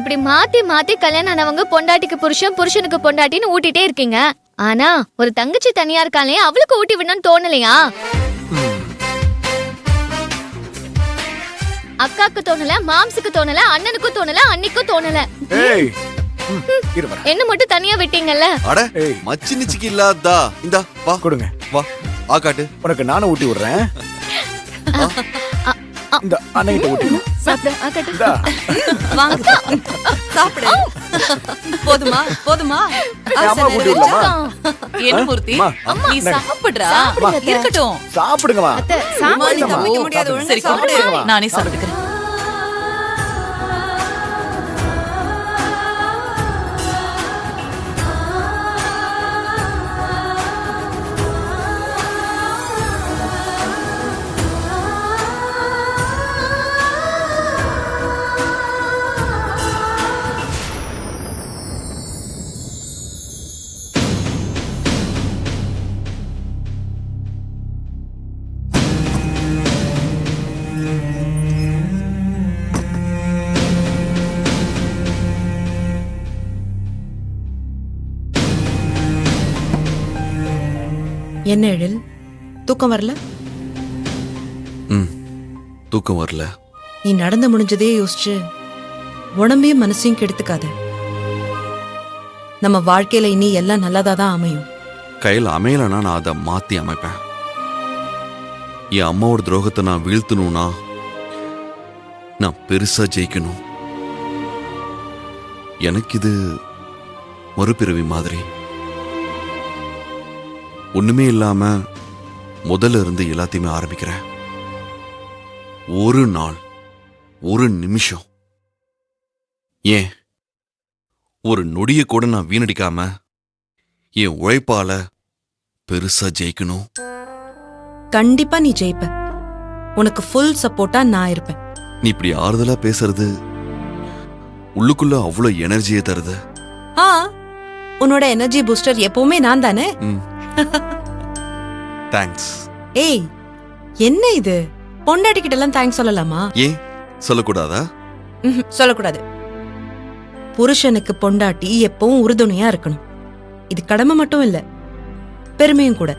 இப்படி மாத்தி மாத்தி கல்யாணம் ஆனவங்க பொண்டாட்டிக்கு புருஷன் புருஷனுக்கு பொண்டாட்டின்னு ஊட்டிட்டே இருக்கீங்க. ஆனா ஒரு தங்கச்சி தனியா இருக்காளே, அவளுக்கு ஊட்டி விடணும்னு தோணலையா? அக்காக்கு தோணல, மாம்சுக்கு தோணல, அண்ணனுக்கும் தோணல, அண்ணிக்கும் தோணல. என்ன மட்டும் தனியா விட்டீங்கல்ல? அட மச்சி நிச்சிக்கு இல்லாதா? இந்தா வா கொடுங்க. வா ஆ காட்டு. உனக்கு நானும் ஊட்டி விடுறேன். இந்த அன்னைகிட்ட ஊட்டி சாப்பிடு. ஆ காட்டு. வாங்க சாப்பிடு. போதுமா போதுமா? அம்மா ஊட்டி விடலாமா? என்ன மூர்த்தி, நீ சாப்பிடுறா. இருக்கட்டும், சாப்பிடுங்கம்மா. அத்தை சாப்பிடு. நீ தப்பிக்க முடியாது. சரி சாப்பிடு, நானே சாப்பிட்டுக்கிறேன். என்ன எழில், தூக்கம் வரல? தூக்கம் வரல. நீ நடந்து முடிஞ்சதே யோசிச்சு உடம்பையும் மனசையும் கெடுத்துக்காத. நம்ம வாழ்க்கையில இனி எல்லாம் நல்லதாதான் அமையும். கையில் அமையலனா நான் அதை மாத்தி அமைப்பேன். என் அம்மாவோட துரோகத்தை நான் வீழ்த்தணும்னா நான் பெருசா ஜெயிக்கணும். எனக்கு இது மறுபிறவி மாதிரி. ஒண்ணுமே இல்லாம முதல்ல இருந்து எல்லாத்தையுமே ஆரம்பிக்கிறேன். ஒரு நாள், ஒரு நிமிஷம், ஏன் ஒரு நொடிய கூட நான் வீணடிக்காம என் உழைப்பால பெருசா ஜெயிக்கணும். கண்டிப்பா நீ ஜெயிப்ப. உனக்கு ஃபுல் சப்போர்ட்டா நான் இருப்பேன். நீ இப்படி ஆறுதலா பேசுறது உள்ளுக்குள்ள அவ்வளவு எனர்ஜியை தருது. உன்னோட எனர்ஜி பூஸ்டர் எப்பவுமே நான் தானே. தேங்க்ஸ். ஏய், என்ன இது? பொண்டாட்டி கிட்ட எல்லாம் தேங்க்ஸ் சொல்லலாமா? ஏன் சொல்லக்கூடாதா? சொல்லக்கூடாது. புருஷனுக்கு பொண்டாட்டி எப்பவும் உறுதுணையா இருக்கணும். இது கடமை மட்டும் இல்ல, பெருமையும் கூட.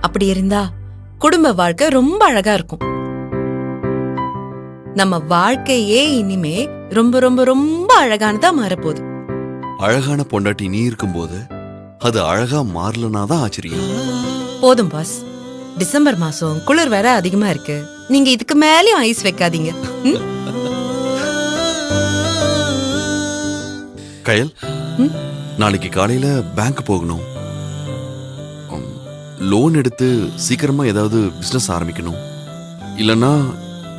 அப்படி இருந்தா குடும்ப வாழ்க்கை ரொம்ப அழகா இருக்கும். நம்ம வாழ்க்கையே இனிமே ரொம்ப ரொம்ப ரொம்ப அழகானதா மாறப்போகுது. அழகான பொண்டாட்டி நீ இருக்கும்போது அது அழகா மாறலனாதான் ஆச்சரியம். போதும் பாஸ், டிசம்பர் மாசம் குளிர் வேற அதிகமா இருக்கு. நீங்க இதுக்கு மேலயும் ஐஸ் வைக்காதீங்க. கயல், நாளைக்கு காலையில பேங்க் போகணும். லோன் எடுத்து சீக்கிரமா ஏதாவது பிசினஸ் ஆரம்பிக்கணும். இல்லனா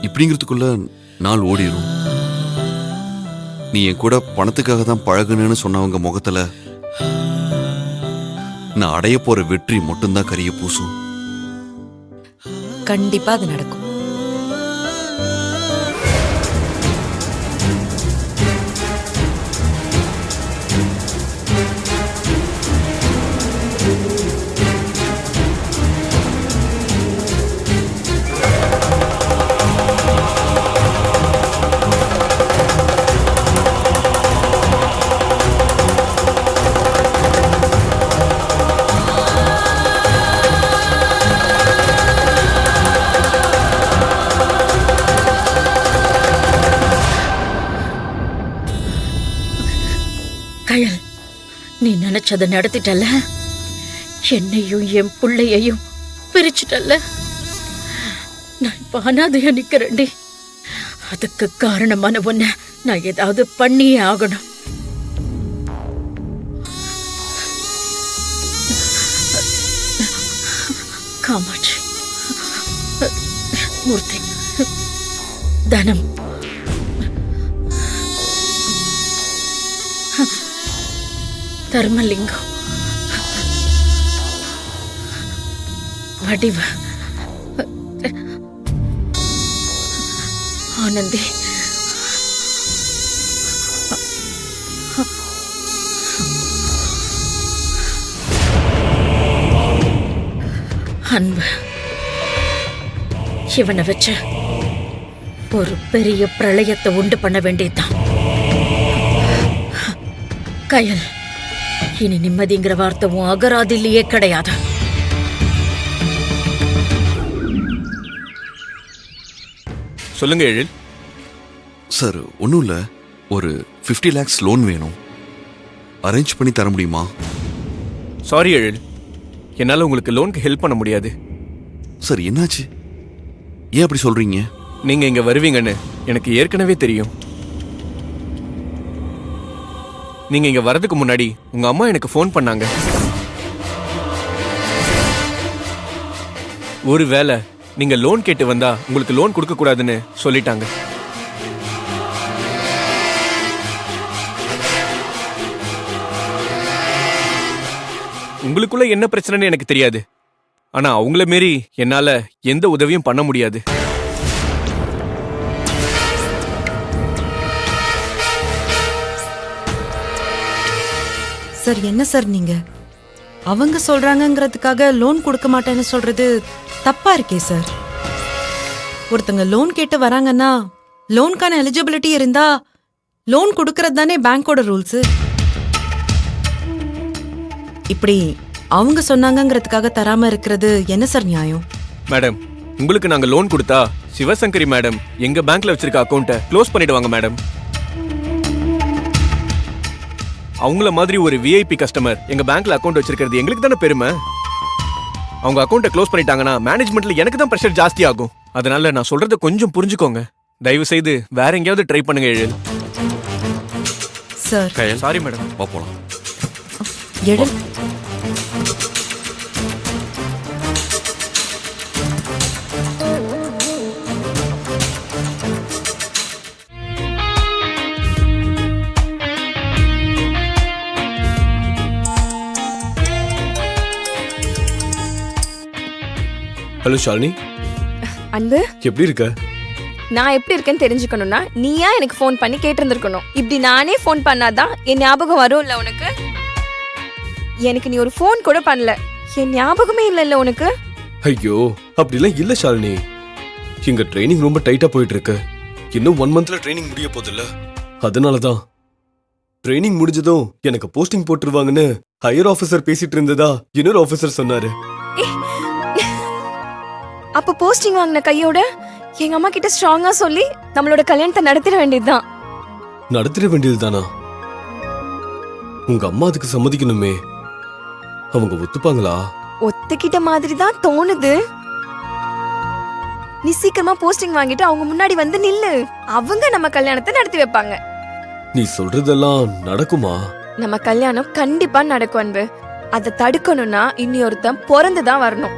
இப்படிங்கிறதுக்குள்ள நாள் ஓடிடும். நீ என் கூட பணத்துக்காக தான் பழகுனேன்னு சொன்னவங்க முகத்துல நான் அடைய போற வெற்றி மட்டும்தான் கரிய பூசும். கண்டிப்பா அது நடக்கும். கயல், நீ நினைச்சதை நடத்திட்டல. என்னையும் என் பிள்ளையையும் பிரிச்சுட்டல்ல. நான் இப்ப அனாதையா நிக்கிறேன்டி. அதுக்கு காரணமான ஒன்ன நான் ஏதாவது பண்ணியே ஆகணும். காமாட்சி, மூர்த்தி, தனம், தர்மலிங்கம், வடிவ, ஆனந்தி, அன்பு. இவனை வச்ச ஒரு பெரிய பிரளயத்தை உண்டு பண்ண வேண்டியதுதான். கயல், இனி நிம்மதிங்கிற வார்த்தை உன் அகராதிலேயே கிடையாது. சொல்லுங்க எழில். சார் ஒன்றும் இல்லை, ஒரு 50 lakhs லோன் வேணும், அரேஞ்ச் பண்ணி தர முடியுமா? சாரி எழில், என்னால உங்களுக்கு லோனுக்கு ஹெல்ப் பண்ண முடியாது. சார் என்னாச்சு, ஏன் அப்படி சொல்றீங்க? நீங்க இங்க வருவீங்கன்னு எனக்கு ஏற்கனவே தெரியும். நீங்க இங்க வரதுக்கு முன்னாடி உங்க அம்மா எனக்கு ஃபோன் பண்ணாங்க. ஒருவேளை நீங்க லோன் கேட்டு வந்தா உங்களுக்கு லோன் கொடுக்க கூடாதுன்னு சொல்லிட்டாங்க. உங்களுக்குள்ள என்ன பிரச்சனைன்னு எனக்கு தெரியாது, ஆனா அவங்கள மீறி என்னால எந்த உதவியும் பண்ண முடியாது. சார் என்ன சார் நீங்க அவங்க சொல்றாங்கங்கிறதுக்காக லோன் கொடுக்க மாட்டேன்னு சொல்றது தப்பா இருக்கே சார். ஒருத்தங்க லோன் கேட்டு வராங்கன்னா லோனுக்கான எலிஜிபிலிட்டி இருந்தா லோன் கொடுக்கறது தானே பேங்கோட ரூல்ஸ். இப்படி அவங்க சொன்னாங்கங்கிறதுக்காக தராம இருக்கிறது என்ன சார் நியாயம்? மேடம், உங்களுக்கு நாங்க லோன் கொடுத்தா சிவசங்கரி மேடம் எங்க பேங்க்ல வச்சிருக்க அக்கௌண்ட்டை க்ளோஸ் பண்ணிடுவாங்க மேடம். அவங்கள மாதிரி ஒரு விஐபி கஸ்டமர் எங்க பேங்க்ல அக்கௌண்ட் வச்சிருக்கிறது எங்களுக்கு தானே பெருமை. அவங்க அக்கௌண்ட்டை க்ளோஸ் பண்ணிட்டாங்கன்னா மேனேஜ்மெண்ட்ல எனக்கு தான் பிரஷர் ஜாஸ்தி ஆகும். அதனால நான் சொல்றதை கொஞ்சம் புரிஞ்சுக்கோங்க. தயவு செய்து வேற எங்கேயாவது ட்ரை பண்ணுங்க எழில். சார் கயல், சாரி மேடம். வா போலாம். எழில், ஹலோ ஷாலினி, அன்பு, எப்படி இருக்க? நான் எப்படி இருக்கேன்னு தெரிஞ்சுக்கணும்னா நீயா எனக்கு ஃபோன் பண்ணி கேட்டிருந்திருக்கணும். இப்படி நானே ஃபோன் பண்ணாதான் என் ஞாபகம் வரும்ல உனக்கு. எனக்கு நீ ஒரு ஃபோன் கூட பண்ணல, என் ஞாபகமே இல்லைல்ல உனக்கு. ஐயோ, அப்படிலாம் இல்ல ஷாலினி. எங்க ட்ரைனிங் ரொம்ப டைட்டா போயிட்டு இருக்கு. இன்னும் 1 monthல ட்ரைனிங் முடிய போதில்ல, அதனாலதான். ட்ரைனிங் முடிஞ்சதும் எனக்கு போஸ்டிங் போட்டுருவாங்கன்னு ஹையர் ஆபீசர் பேசிட்டு இருந்ததா இன்னொரு ஆபீசர் சொன்னாரு. அப்ப போஸ்டிங் வாங்கின கையோட எங்க அம்மா கிட்ட ஸ்ட்ராங்கா சொல்லி நம்மளோட கல்யாணத்தை நடத்திட வேண்டியதுதான். நடத்திட வேண்டியதுதானா? உங்க அம்மா அதுக்கு சம்மதிக்கணுமே. அவங்க ஒத்துப்பாங்களா? ஒத்துக்கிட்ட மாதிரி தான் தோணுது. நீ சீக்கிரமா போஸ்டிங் வாங்கிட்டு அவங்க முன்னாடி வந்து நில்லு, அவங்க நம்ம கல்யாணத்தை நடத்தி வைப்பாங்க. நீ சொல்றதெல்லாம் நடக்குமா? நம்ம கல்யாணம் கண்டிப்பா நடக்கும் அன்பு. அதை தடுக்கணும்னா இன்னொருத்தன் பிறந்துதான் வரணும்.